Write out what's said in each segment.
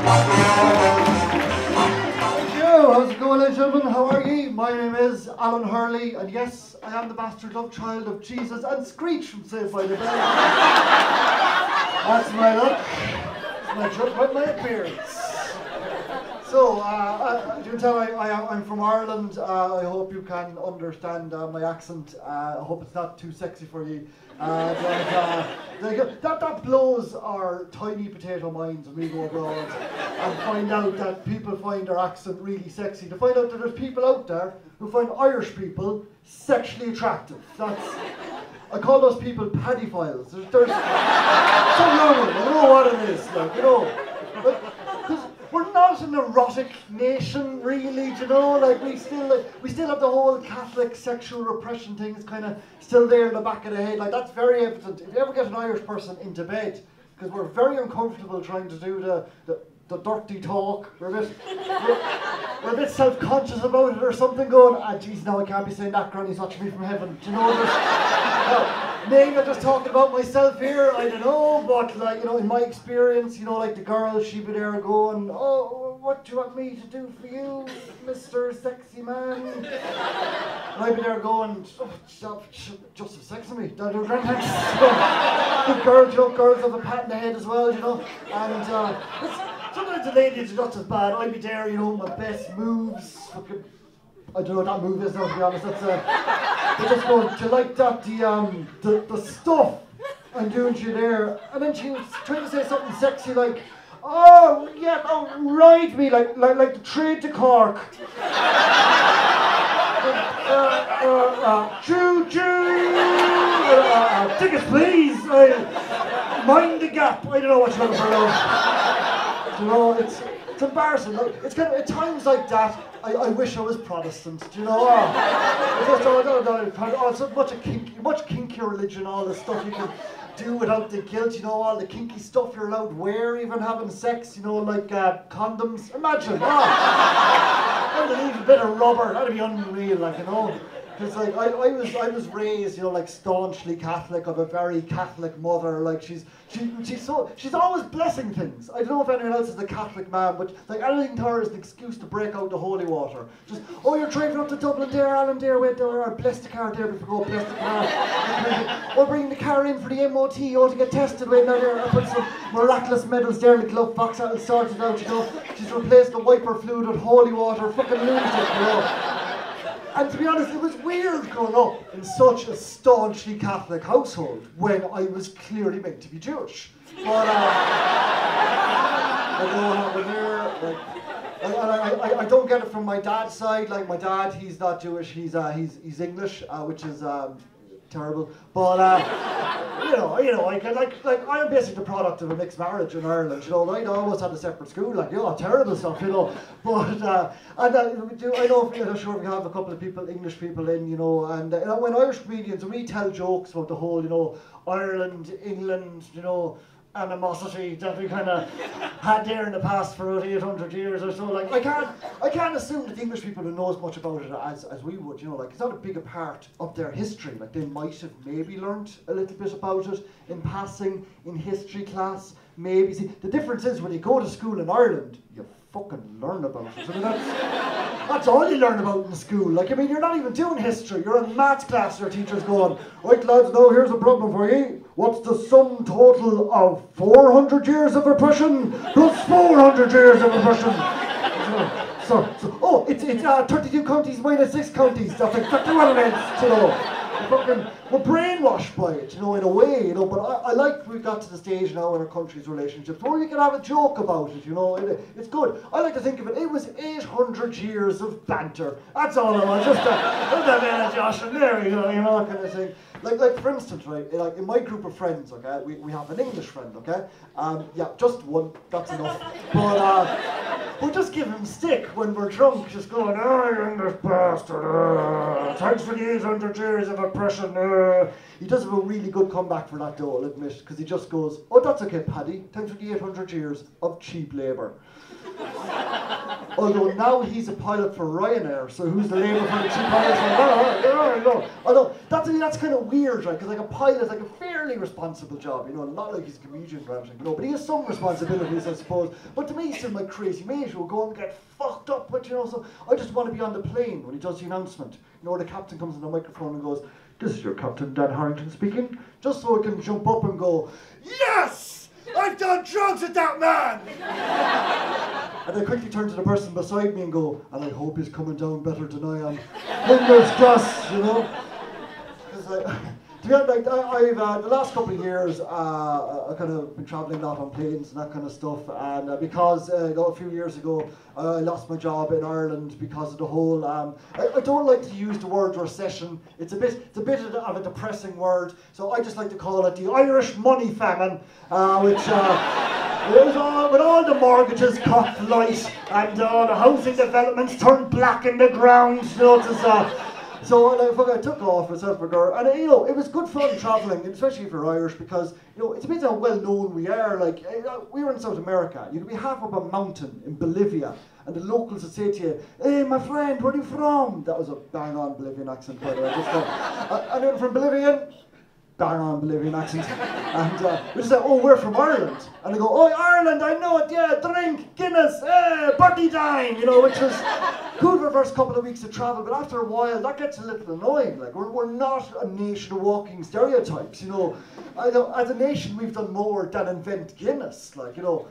How's it going, ladies and gentlemen? How are ye? My name is Alan Hurley, and yes, I am the bastard love child of Jesus and Screech from Saved by the Bell. That's my look. That's my appearance. So, you can tell I'm from Ireland. I hope you can understand my accent. I hope it's not too sexy for you. That blows our tiny potato minds when we go abroad and find out that people find our accent really sexy. To find out that there's people out there who find Irish people sexually attractive. I call those people paedophiles. There's something wrong with it. I know what it is, because we're not an erotic nation, really, do you know? We still have the whole Catholic sexual repression thing is kind of still there in the back of the head. That's very evident. If you ever get an Irish person into bed, because we're very uncomfortable trying to do the dirty talk, we're a bit self-conscious about it or something, going, geez, now I can't be saying that, Granny's watching me from heaven, do you know? Maybe I'm just talking about myself here, I don't know, but in my experience, the girl, she'd be there going, oh, what do you want me to do for you, Mr. Sexy Man? And I'd be there going, oh, just have sex with me, don't do grandparents. Good girls have a pat in the head as well, and sometimes the ladies are just as bad. I'd be there, my best moves. I don't know what that move is now, to be honest. They just go, do you like that, the stuff I'm doing to you there? And then she was trying to say something sexy like, oh, yeah, oh, ride me, like the trade to Cork. Choo-choo! Tickets, please! Mind the gap. I don't know what you're looking for now. It's embarrassing. It's kind of at times like that. I wish I was Protestant. Do you know? It's much kinkier religion. All the stuff you can do without the guilt. All the kinky stuff you're allowed to wear, even having sex. Like condoms. Imagine. I need a bit of rubber. That'd be unreal. Because I was raised, staunchly Catholic, of a very Catholic mother. She's always blessing things. I don't know if anyone else is a Catholic man, but anything to her is an excuse to break out the holy water. Just, oh, you're driving up to Dublin there, Alan there, wait there, I'll bless the car there before we go, bless the car. Or bringing the car in for the MOT, to get tested right now there. I put some miraculous medals there in the glove box, that'll sort it out, She's replaced the wiper fluid with holy water, fucking lunatic, And to be honest, it was weird growing up in such a staunchly Catholic household when I was clearly meant to be Jewish. But I don't know what happened there. I don't get it from my dad's side. My dad, he's not Jewish. He's English, which is terrible. But I am basically the product of a mixed marriage in Ireland. I almost had a separate school. Terrible stuff. But I'm sure we have a couple of English people in. And when Irish comedians, when we tell jokes about the whole, Ireland, England, animosity that we kind of had there in the past for about 800 years or so. I can't assume that the English people know as much about it as we would. It's not a big a part of their history. They might have maybe learnt a little bit about it in passing in history class. Maybe. See, the difference is when you go to school in Ireland, you fucking learn about it. That's all you learn about in school. You're not even doing history. You're in maths class. Your teacher's going, right, lads, now here's a problem for you. What's the sum total of 400 years of oppression plus 400 years of oppression? It's 32 counties minus 6 counties. That's exactly what it is, We're brainwashed by it, in a way, but I like we got to the stage now in our country's relationships where we can have a joke about it, it's good. I like to think of it was 800 years of banter. That's all I want, just a bit of Josh, and there we go, kind of thing. For instance, right, in my group of friends, okay, we have an English friend, okay? Just one, that's enough. But we just give him stick when we're drunk, just going, oh, you English bastard, thanks for the 800 years of oppression. He does have a really good comeback for that, though, I'll admit, because he just goes, oh, that's okay, Paddy, thanks for the 800 years of cheap labour. Although now he's a pilot for Ryanair, so who's the label for the cheap pilots? Like, no. Although that's kind of weird, right? Because like a pilot's like a fairly responsible job, you know, not like he's a comedian or anything, you know, but he has some responsibilities, I suppose. But to me, he's still my crazy mate who will go and get fucked up, but you know, so I just want to be on the plane when he does the announcement. You know, where the captain comes on the microphone and goes, "This is your captain, Dan Harrington speaking," just so I can jump up and go, "Yes! I've done drugs with that man!" And I quickly turn to the person beside me and go, "And I hope he's coming down better than I am. Fingers crossed," you know? Because to be honest, I've the last couple of years, I've kind of been travelling a lot on planes and that kind of stuff. And because a few years ago, I lost my job in Ireland because of the whole. I don't like to use the word recession. It's a bit of a depressing word. So I just like to call it the Irish money famine, which. With all the mortgages cut light and all the housing developments turned black in the ground, you know, so I took off myself and girl, and you know, it was good fun travelling, especially if you're Irish, because you know, it's a bit how well known we are. Like we were in South America, you could be half up a mountain in Bolivia, and the locals would say to you, "Hey, my friend, where are you from?" That was a bang-on Bolivian accent, by the way. And then from Bolivian. Bang-on Bolivian accent, and we just said, "Oh, we're from Ireland," and they go, "Oh, Ireland, I know it, yeah, drink, Guinness, party time," you know, which was cool for the first couple of weeks of travel, but after a while, that gets a little annoying. Like, we're not a nation of walking stereotypes, you know. As a nation, we've done more than invent Guinness, like, you know.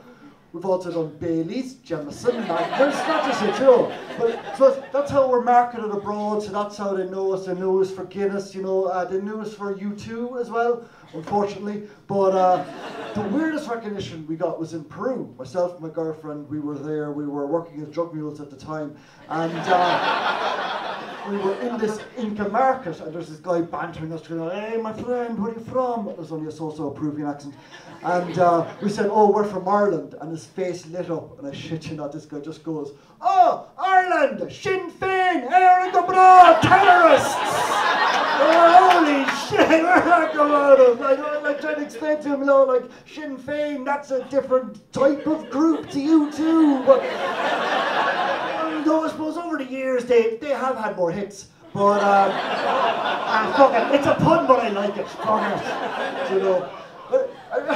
We've also done Bailey's, Jameson, Magners, not just it, you know. But so that's how we're marketed abroad, so that's how they know us. They know us for Guinness, you know. They knew us for U2 as well, unfortunately. But the weirdest recognition we got was in Peru. Myself and my girlfriend, we were there. We were working as drug mules at the time. And we were in this Inca market, and there's this guy bantering us, going, "Hey, my friend, where are you from?" There's only a so-so Peruvian accent. And we said, "Oh, we're from Ireland," and his face lit up, and I shit you not, this guy just goes, "Oh, Ireland, Sinn Féin, Éireann go Bragh, terrorists!" Oh, holy shit, where'd that come out of? Like trying to explain to him, you know, like, Sinn Féin, that's a different type of group to you too. But, though I suppose over the years, they have had more hits. But, fuck it, it's a pun, but I like it, fuck it, you know.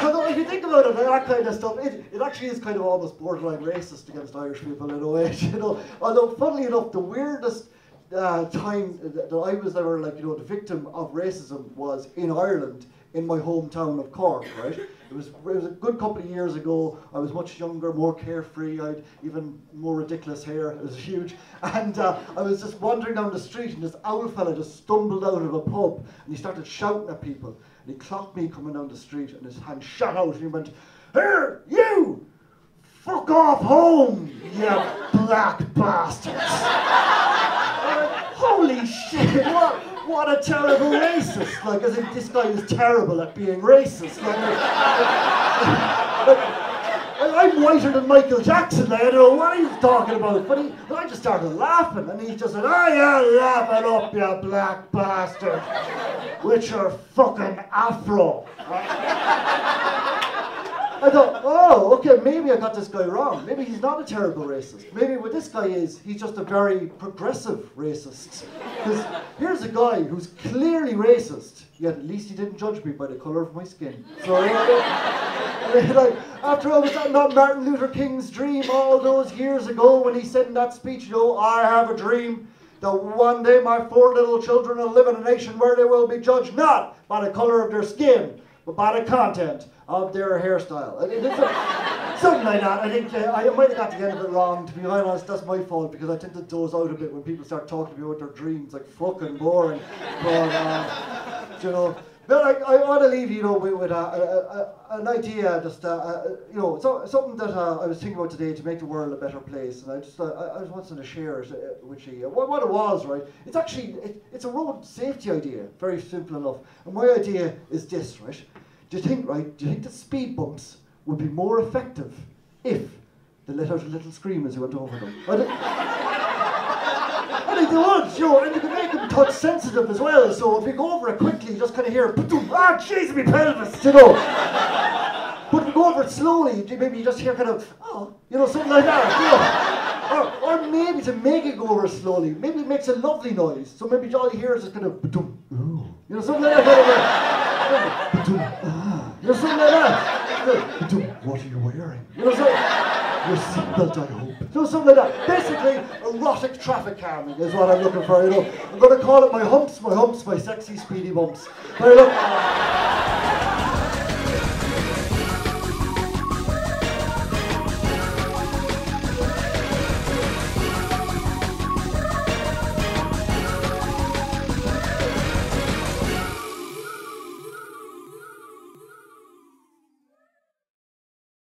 Although if you think about it, that kind of stuff, it actually is kind of almost borderline racist against Irish people in a way, you know. Although, funnily enough, the weirdest time that I was ever, like, you know, the victim of racism was in Ireland, in my hometown of Cork, right? It was a good couple of years ago. I was much younger, more carefree. I had even more ridiculous hair. It was huge. And I was just wandering down the street, and this owl fella just stumbled out of a pub, and he started shouting at people. And he clocked me coming down the street, and his hand shot out, and he went, "Here, you! Fuck off home, you black bastards!" Holy shit, what a terrible racist. Like, as if this guy is terrible at being racist. I'm whiter than Michael Jackson, like, I don't know what he's talking about. But I just started laughing, and he just said, "Oh, you're laughing up, you black bastard, with your fucking afro." I thought, oh, okay, maybe I got this guy wrong. Maybe he's not a terrible racist. Maybe what this guy is, he's just a very progressive racist. Because here's a guy who's clearly racist, yet at least he didn't judge me by the colour of my skin. So, like, after all, was that not Martin Luther King's dream all those years ago when he said in that speech, you know, "I have a dream that one day my 4 little children will live in a nation where they will be judged not by the colour of their skin, but by the content of their hairstyle." Something like that. I think I might have got the end of it wrong, to be honest. That's my fault, because I tend to doze out a bit when people start talking to me about their dreams. Like, fucking boring. But, you know, but I want to leave you know, with an idea, just, you know, something that I was thinking about today to make the world a better place. And I just wanted to share it with you. What it was, right? It's actually, it's a road safety idea. Very simple enough. And my idea is this, right? Do you think that speed bumps would be more effective if they let out a little scream as you went over them? I think they would, you know, and you can make them touch sensitive as well. So if you go over it quickly, you just kind of hear, "Ah, jeez, me pelvis," you know. But if you go over over it slowly, maybe you just hear kind of, oh, you know, something like that, you know. Or maybe to make it go over slowly, maybe it makes a lovely noise. So maybe all you hear is just kind of, ba-dum, ooh, you know, something like that. Kind of, ba-dum, ah, you know, something like that. Ba-dum, what are you wearing? You know, your seatbelt, I hope. You know, something like that. Basically, erotic traffic calming is what I'm looking for, you know. I'm going to call it my humps, my sexy speedy bumps. But look.